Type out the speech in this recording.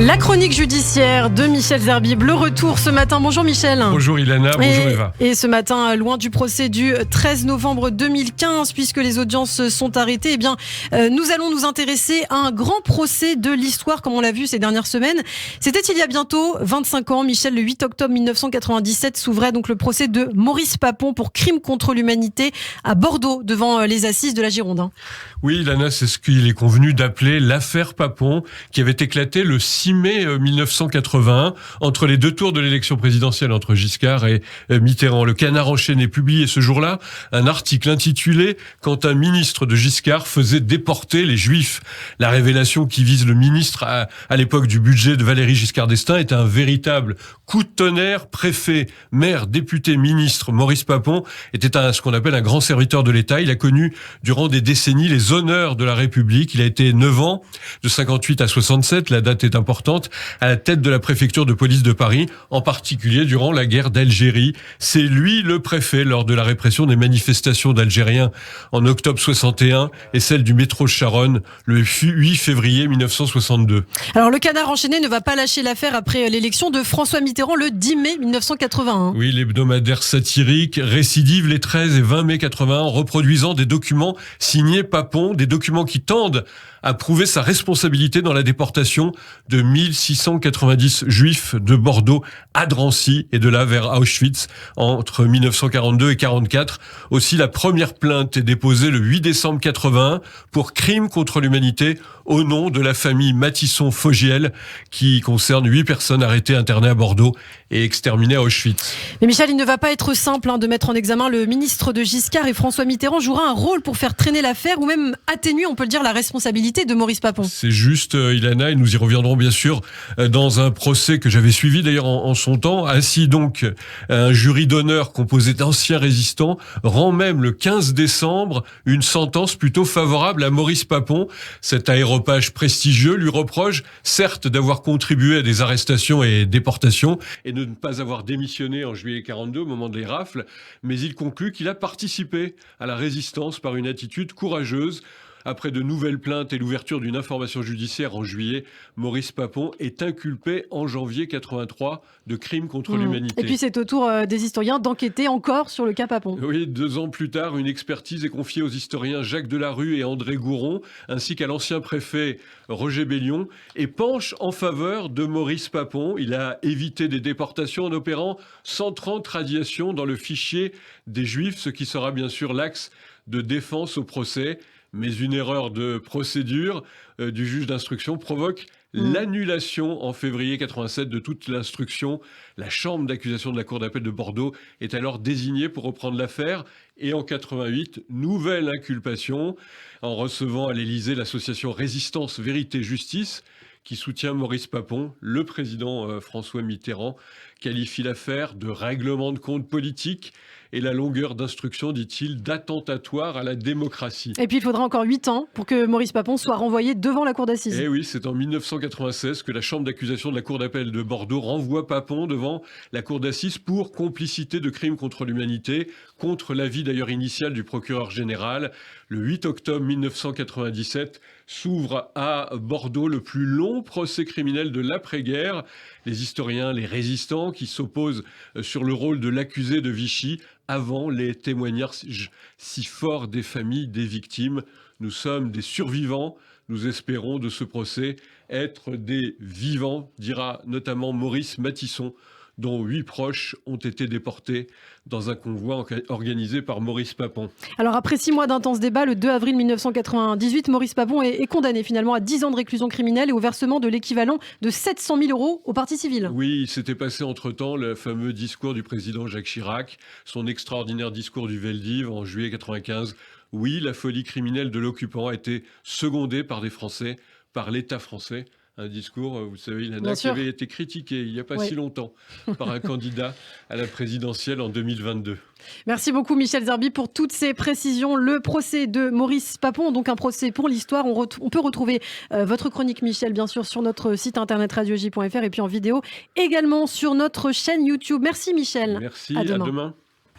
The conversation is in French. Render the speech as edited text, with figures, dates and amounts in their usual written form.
La chronique judiciaire de Michel Zerbib, le retour ce matin. Bonjour Michel. Bonjour Ilana, bonjour Eva. Et ce matin, loin du procès du 13 novembre 2015, puisque les audiences sont arrêtées, nous allons nous intéresser à un grand procès de l'histoire, comme on l'a vu ces dernières semaines. C'était il y a bientôt 25 ans, Michel, le 8 octobre 1997, s'ouvrait donc le procès de Maurice Papon pour crime contre l'humanité à Bordeaux, devant les assises de la Gironde. Oui, Ilana, c'est ce qu'il est convenu d'appeler l'affaire Papon, qui avait éclaté le 6 mai 1981, entre les deux tours de l'élection présidentielle entre Giscard et Mitterrand. Le Canard enchaîné publiait ce jour-là un article intitulé « Quand un ministre de Giscard faisait déporter les Juifs ». La révélation qui vise le ministre à l'époque du budget de Valéry Giscard d'Estaing est un véritable coup de tonnerre. Préfet, maire, député, ministre, Maurice Papon était ce qu'on appelle un grand serviteur de l'État. Il a connu durant des décennies les honneurs de la République. Il a été 9 ans, de 58 à 67, la date est importante, à la tête de la préfecture de police de Paris, en particulier durant la guerre d'Algérie. C'est lui le préfet lors de la répression des manifestations d'Algériens en octobre 61 et celle du métro Charonne le 8 février 1962. Alors le Canard enchaîné ne va pas lâcher l'affaire après l'élection de François Mitterrand le 10 mai 1981. Oui, l'hebdomadaire satirique récidive les 13 et 20 mai 81 en reproduisant des documents signés Papon, des documents qui tendent à prouver sa responsabilité dans la déportation de 1690 juifs de Bordeaux à Drancy et de là vers Auschwitz entre 1942 et 44. Aussi, la première plainte est déposée le 8 décembre 81 pour crime contre l'humanité au nom de la famille Matisson-Fogiel qui concerne 8 personnes arrêtées, internées à Bordeaux et exterminées à Auschwitz. Mais Michel, il ne va pas être simple de mettre en examen le ministre de Giscard, et François Mitterrand jouera un rôle pour faire traîner l'affaire ou même atténuer, on peut le dire, la responsabilité de Maurice Papon. C'est juste, Ilana, et nous y reviendrons bien sûr dans un procès que j'avais suivi d'ailleurs en son temps. Ainsi donc, un jury d'honneur composé d'anciens résistants rend même le 15 décembre une sentence plutôt favorable à Maurice Papon. Cet aéropage prestigieux lui reproche certes d'avoir contribué à des arrestations et déportations et de ne pas avoir démissionné en juillet 42 au moment des rafles, mais il conclut qu'il a participé à la résistance par une attitude courageuse. Après de nouvelles plaintes et l'ouverture d'une information judiciaire en juillet, Maurice Papon est inculpé en janvier 83 de crimes contre l'humanité. Et puis c'est au tour des historiens d'enquêter encore sur le cas Papon. Oui, 2 ans plus tard, une expertise est confiée aux historiens Jacques Delarue et André Gouron, ainsi qu'à l'ancien préfet Roger Bellion, et penche en faveur de Maurice Papon. Il a évité des déportations en opérant 130 radiations dans le fichier des Juifs, ce qui sera bien sûr l'axe de défense au procès. Mais une erreur de procédure du juge d'instruction provoque l'annulation en février 87 de toute l'instruction. La chambre d'accusation de la cour d'appel de Bordeaux est alors désignée pour reprendre l'affaire. Et en 88, nouvelle inculpation en recevant à l'Élysée l'association Résistance, Vérité, Justice qui soutient Maurice Papon. Le président François Mitterrand qualifie l'affaire de règlement de compte politique et la longueur d'instruction, dit-il, d'attentatoire à la démocratie. Et puis il faudra encore 8 ans pour que Maurice Papon soit renvoyé devant la cour d'assises. Eh oui, c'est en 1996 que la chambre d'accusation de la cour d'appel de Bordeaux renvoie Papon devant la cour d'assises pour complicité de crimes contre l'humanité, contre l'avis d'ailleurs initial du procureur général. Le 8 octobre 1997 s'ouvre à Bordeaux le plus long procès criminel de l'après-guerre. Les historiens, les résistants qui s'opposent sur le rôle de l'accusé de Vichy avant les témoignages si forts des familles des victimes. Nous sommes des survivants. Nous espérons de ce procès être des vivants, dira notamment Maurice Matisson, dont 8 proches ont été déportés dans un convoi organisé par Maurice Papon. Alors après 6 mois d'intenses débats, le 2 avril 1998, Maurice Papon est condamné finalement à 10 ans de réclusion criminelle et au versement de l'équivalent de 700 000 € aux parties civiles. Oui, il s'était passé entre-temps le fameux discours du président Jacques Chirac, son extraordinaire discours du Veldiv en juillet 95. Oui, la folie criminelle de l'occupant a été secondée par des Français, par l'État français. Un discours, vous savez, Ilana, qui avait été critiqué il n'y a pas si longtemps par un candidat à la présidentielle en 2022. Merci beaucoup Michel Zerbib pour toutes ces précisions. Le procès de Maurice Papon, donc un procès pour l'histoire. On peut retrouver votre chronique Michel, bien sûr, sur notre site internet radioj.fr et puis en vidéo également sur notre chaîne YouTube. Merci Michel. Merci, à demain.